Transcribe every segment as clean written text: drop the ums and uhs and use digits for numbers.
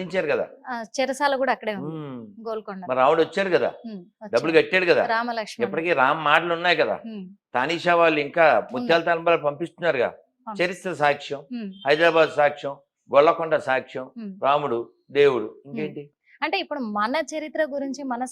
ఇచ్చారు కదా. చెరసాల కూడా అక్కడే ఉంది గోల్కొండ. మరి ఆవిడ వచ్చారు కదా, డబ్బులు కట్టాడు కదా, రామలక్ష్మి ఇప్పటికీ రామ్ మాటలు ఉన్నాయి కదా. తానీషా వాళ్ళు ఇంకా ముత్యాల తలంబరాలు పంపిస్తున్నారుగా. చరిత్ర సాక్ష్యం, హైదరాబాద్ సాక్ష్యం, గొల్లకొండ సాక్ష్యం, రాముడు దేవుడు, ఇంకేంటి. అంటే ఇప్పుడు మన చరిత్ర గురించి, మన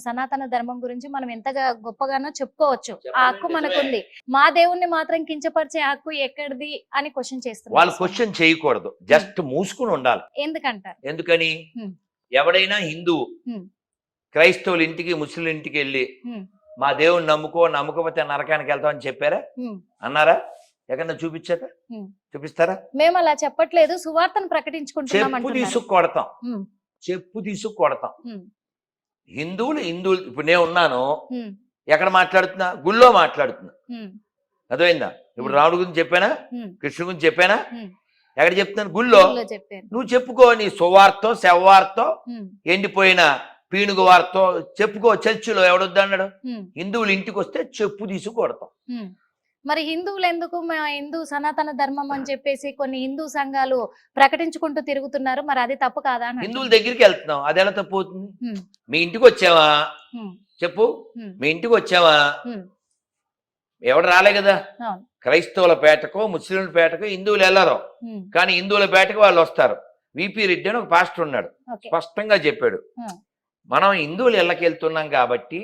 సనాతన ధర్మం గురించి మనం ఎంతగా గొప్పగానో చెప్పుకోవచ్చు. ఆ హక్కు మనకుంది. మా దేవుణ్ణి మాత్రం కించపరిచే హక్కు ఎక్కడిది అని క్వశ్చన్ చేస్తున్నారు. వాళ్ళు క్వశ్చన్ చేయకూడదు, జస్ట్ మూసుకుని ఉండాలి. ఎందుకంటారు? ఎందుకని, ఎవడైనా హిందువు క్రైస్తవుల ఇంటికి ముస్లిం ఇంటికి వెళ్ళి మా దేవుని నమ్ముకోకపోతే నరకానికి వెళ్తామని చెప్పారా? అన్నారా? ఎక్కడన్నా చూపించారా? చూపిస్తారా? మేము అలా చెప్పట్లేదు, సువార్తను ప్రకటించుకుంటున్నాం. చెప్పు తీసుకు కొడతాం. హిందువులు ఇప్పుడు నేను ఉన్నాను, ఎక్కడ మాట్లాడుతున్నా? గుళ్ళో మాట్లాడుతున్నా. అర్థమైందా? ఇప్పుడు రాముడి గురించి చెప్పానా, కృష్ణుడి గురించి చెప్పానా? ఎక్కడ చెప్తున్నాను? గుళ్ళో. నువ్వు చెప్పుకో, నీ సువార్తో శవవార్తో ఎండిపోయిన పీనుగు వార్తో చెప్పుకో. చర్చిలో ఎవడొద్దన్నాడు? హిందువులు ఇంటికి వస్తే చెప్పు తీసుకు కొడతాం. మరి హిందువులు ఎందుకు హిందూ సనాతన ధర్మం అని చెప్పేసి కొన్ని హిందూ సంఘాలు ప్రకటించుకుంటూ తిరుగుతున్నారు? మరి అది తప్పు కాదా? హిందువుల దగ్గరికి వెళ్తున్నాం, అది ఎలా తప్పు అవుతుంది? మీ ఇంటికి వచ్చావా చెప్పు, మీ ఇంటికి వచ్చావా? ఎవడు రాలే కదా. క్రైస్తవుల పేటకో ముస్లింల పేటకో హిందువులు వెళ్ళరు, కానీ హిందువుల పేటకు వాళ్ళు వస్తారు. విపి రెడ్డి అని ఒక పాస్టర్ ఉన్నాడు, స్పష్టంగా చెప్పాడు, మనం హిందువులు ఇళ్ళకి వెళ్తున్నాం కాబట్టి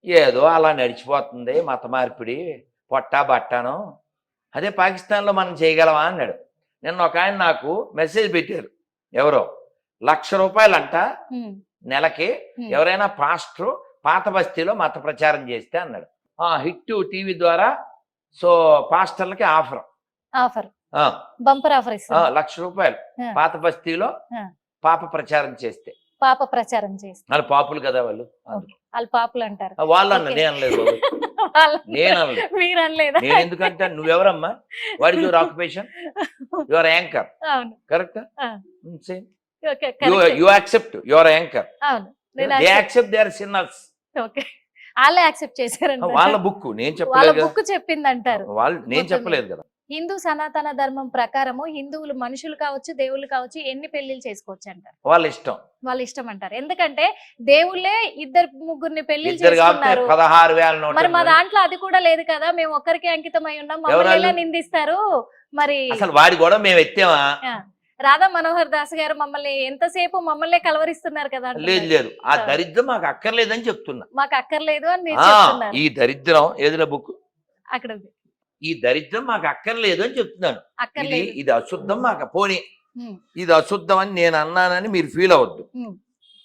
ఏదో అలా నడిచిపోతుంది మత మార్పిడి, పొట్టా బట్టాను, అదే పాకిస్తాన్లో మనం చేయగలమా అన్నాడు. నిన్న ఒక ఆయన నాకు మెసేజ్ పెట్టారు, ఎవరో ₹1,00,000 అంట నెలకి ఎవరైనా పాస్టర్ పాత బస్తీలో మత ప్రచారం చేస్తే అన్నాడు. హిట్ టీవీ ద్వారా సో పాస్టర్లకి ఆఫర్ బంపర్ ఆఫర్ ₹1,00,000 పాత బస్తీలో పాప ప్రచారం చేస్తే. వాళ్ళు పాపులు కదా, వాళ్ళు పాపులు అంటారు. వాళ్ళు అన్న నేను అనలేదు, నేను అనలేదు. నేను ఎందుకంటే నువ్వెవరమ్మా? What is your occupation? Your anchor, correct? You accept your anchor, they accept they are sinners. వాళ్ళే యాక్సెప్ట్ చేశారంట. వాళ్ళ బుక్ నేను చెప్పలేదు, బుక్ చెప్పింది అంటారు. వాళ్ళు నేను చెప్పలేదు కదా. హిందూ సనాతన ధర్మం ప్రకారము హిందువులు మనుషులు కావచ్చు దేవుళ్ళు కావచ్చు ఎన్ని పెళ్లిళ్ళు చేసుకోవచ్చు అంటారు? వాళ్ళ ఇష్టం అంటారు. ఎందుకంటే దేవుళ్ళే 2-3 పెళ్లిళ్ళు చేసుకున్నారు. 16,000. మరి మా దాంట్లో అది కూడా లేదు కదా, మేము ఒక్కరికి అంకితం అయి ఉన్నాం, మమ్మల్ని ఎలా నిందిస్తారు? మరి అసలు వాడి కూడా మేము ఎత్తామా? రాధా మనోహర్ దాస్ గారు మమ్మల్ని ఎంతసేపు మమ్మల్ని కలవరిస్తున్నారు కదా. లేదు, ఆ దరిద్రం మాకు అక్కర్లేదని చెప్తున్నా. మాకు అక్కర్లేదు అని మీరు చెప్తున్నారు. ఈ దరిద్రం ఏదిరా బుక్ అక్కడ, ఈ దరిద్రం మాకు అక్కర్లేదు అని చెప్తున్నాను. ఇది అశుద్ధం మాకు, పోనీ ఇది అశుద్ధం అని నేను అన్నానని మీరు ఫీల్ అవద్దు,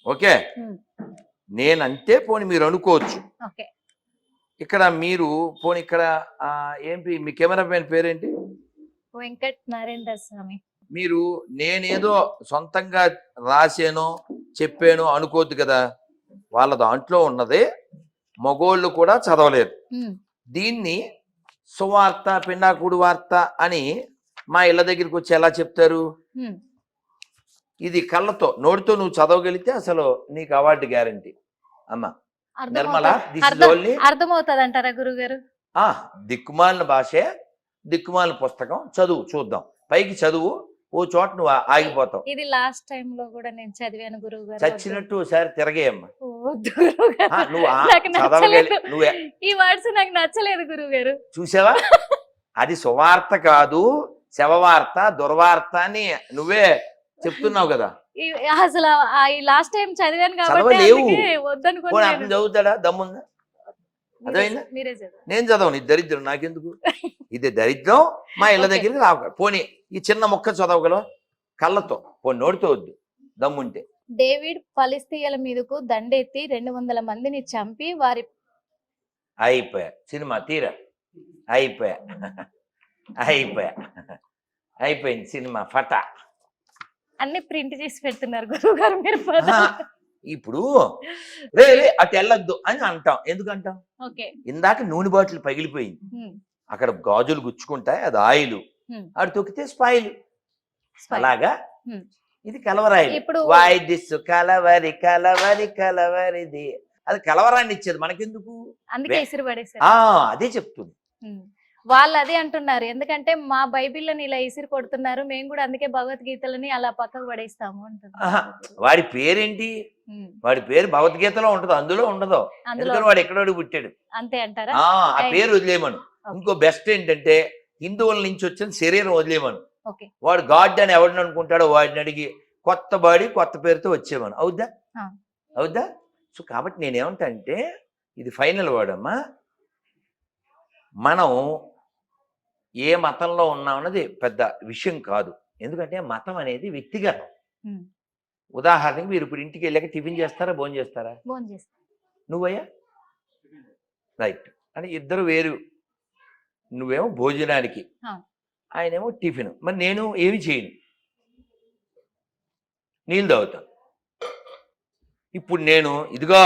ఓకే? నేనంతే పోనీ మీరు అనుకోవచ్చు. ఇక్కడ మీరు పోనీ ఇక్కడ ఏంటి మీ కెమెరా మ్యాన్ పేరేంటి? వెంకట్ నరేంద్ర స్వామి. మీరు నేనేదో సొంతంగా రాసానో చెప్పానో అనుకోద్దు కదా. వాళ్ళ దాంట్లో ఉన్నదే మగోళ్ళు కూడా చదవలేరు. దీన్ని సువార్త పిండాకుడు వార్త అని మా ఇళ్ళ దగ్గరికి వచ్చి ఎలా చెప్తారు? ఇది కళ్ళతో నోటితో నువ్వు చదవగలిగితే అసలు నీకు అవార్డు గ్యారంటీ. అమ్మా నిర్మల, అర్థమవుతుంది అంటారా గురుగారు? దిక్కుమాలిన భాషే, దిక్కుమాలిన పుస్తకం, చదువు చూద్దాం. పైకి చదువు, ఓ చోట నువ్వు ఆగిపోతావు. ఇది లాస్ట్ టైం లో కూడా నేను చదివాను గురువు గారు. చచ్చినట్టు ఒకసారి తిరగేయమ్మా. ఈ వర్డ్స్ నాకు నచ్చలేదు గురువు గారు. చూసావా, అది సువార్త కాదు శవవార్త దుర్వార్త అని నువ్వే చెప్తున్నావు కదా. అసలు లాస్ట్ టైం చదివాను కాబట్టి వద్దనుకున్నాను. చదువుతాడా? దమ్ముందా? అదైందా? నేను చదవను, ఇది దరిద్రం నాకెందుకు? ఇది దరిద్రం, మా ఇళ్ళ దగ్గరికి రావు. పోనీ ఈ చిన్న మొక్క చదవగలవా కళ్ళతో? పోనీ నోటితో వద్దు, దమ్ముంటే. డేవిడ్ ఫలిస్తీయుల మీదకు దండెత్తి 200 మందిని చంపి వారి అయిపోయా సినిమా తీరా అయిపోయింది సినిమా ఫటా. అన్ని ప్రింట్ చేసి పెడుతున్నారు గురువు గారు మీరు. ఇప్పుడు రే అటు వెళ్ళొద్దు అని అంటాం. ఎందుకంటాం? ఇందాక నూనె బాటిల్ పగిలిపోయింది, అక్కడ గాజులు గుచ్చుకుంటాయి, అది ఆయిల్, అటు తొక్కితే స్పాయిల్. అలాగా ఇది కలవరాయి. వాయిదిస్సు కలవరి కలవరి కలవరిది, అది కలవరాన్ని ఇచ్చేది మనకెందుకు? అందుకే అదే చెప్తుంది. వాళ్ళు అదే అంటున్నారు, ఎందుకంటే మా బైబిల్ని ఇలా ఇసిరి కొడుతున్నారు, మేము కూడా అందుకే భగవద్గీతలని అలా పక్కకు పడేస్తాము అంటున్నారు. ఆహా, వాడి పేరేంటి? వాడి పేరు భగవద్గీతలో ఉంటదో, అందులో ఉండదో. అందులో ఎందుకని వాడు ఎక్కడో పుట్టాడు. అంతే అంటారా? ఆ పేరు వదిలేయమను. ఇంకో బెస్ట్ ఏంటంటే హిందువుల నుంచి వచ్చిన శరీరం వదిలేయమను. ఓకే. వాడు గాడ్ అని ఎవరిని అనుకుంటాడో వాడిని అడిగి కొత్త బాడీ కొత్త పేరుతో వచ్చేవాను. అవుద్దా? అవుద్దా? సో కాబట్టి నేనేమంటా అంటే ఇది ఫైనల్ వర్డ్ అమ్మా. మనం ఏ మతంలో ఉన్నామన్నది పెద్ద విషయం కాదు. ఎందుకంటే మతం అనేది వ్యక్తిగతం. ఉదాహరణకి మీరు ఇప్పుడు ఇంటికి వెళ్ళాక టిఫిన్ చేస్తారా, భోజనం చేస్తారా? నువ్వయ్యా? రైట్. అంటే ఇద్దరు వేరు. నువ్వేమో భోజనానికి, ఆయనేమో టిఫిన్. మరి నేను ఏమి చేయను, నీళ్ళు తాగుతాను. ఇప్పుడు నేను ఇదిగో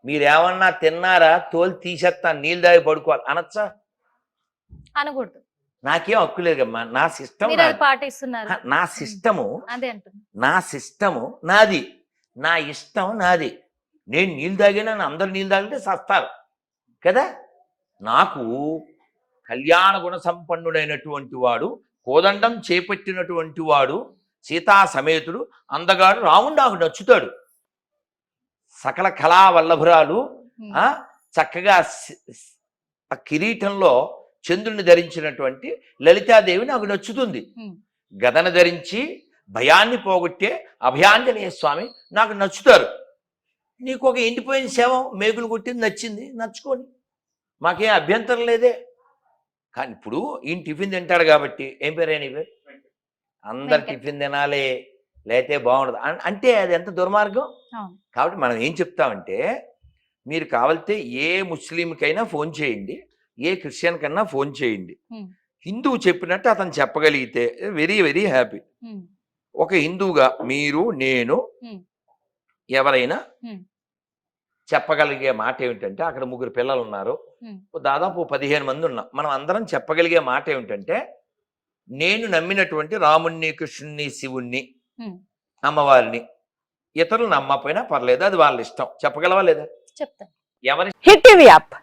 మీరేమన్నా తిన్నారా, తోలు తీసేస్తాను, నీళ్ళు తాగి పడుకోవాలి అనొచ్చా? అనకూడదు. నాకేం హక్కు లేదమ్మా. నా సిస్టమ్ పాటిస్తున్నారు. నా సిస్టము అదే నా సిస్టము నాది, నా ఇష్టం నాది. నేను నీళ్ళు తాగినా అందరు నీళ్ళు తాగితే సస్తారు కదా. నాకు కళ్యాణ గుణ సంపన్నుడైనటువంటి వాడు, కోదండం చేపట్టినటువంటి వాడు, సీతా సమేతుడు, అందగాడు రాముడు నాకు నచ్చుతాడు. సకల కళా వల్లభురాలు చక్కగా ఆ కిరీటంలో చంద్రుని ధరించినటువంటి లలితాదేవి నాకు నచ్చుతుంది. గదను ధరించి భయాన్ని పోగొట్టే అభయాంజనేయ స్వామి నాకు నచ్చుతారు. నీకు ఒక ఎండిపోయిన శవం మేకులు కొట్టింది నచ్చింది, నచ్చుకోండి, మాకేం అభ్యంతరం లేదే. కానీ ఇప్పుడు ఈయన టిఫిన్ తింటాడు కాబట్టి ఏం పేరు నీ పేరు? అందరు టిఫిన్ తినాలి లేతే బాగుండదు అంటే అది ఎంత దుర్మార్గం. కాబట్టి మనం ఏం చెప్తామంటే మీరు కావాలితే ఏ ముస్లింకైనా ఫోన్ చేయండి, ఏ క్రిస్టియన్ కన్నా ఫోన్ చేయండి. హిందువు చెప్పినట్టు అతను చెప్పగలిగితే వెరీ వెరీ హ్యాపీ. ఒక హిందువుగా మీరు, నేను, ఎవరైనా చెప్పగలిగే మాట ఏమిటంటే, అక్కడ 3 పిల్లలు ఉన్నారు, దాదాపు 15 మంది ఉన్నాం. మనం అందరం చెప్పగలిగే మాట ఏమిటంటే, నేను నమ్మినటువంటి రాముణ్ణి, కృష్ణుణ్ణి, శివుణ్ణి, అమ్మవారిని, ఇతరులు నమ్మకపోయినా పర్లేదు, అది వాళ్ళ ఇష్టం. చెప్పగలవా లేదా? చెప్తాను. ఎవరి హిట్ టీవీ యాప్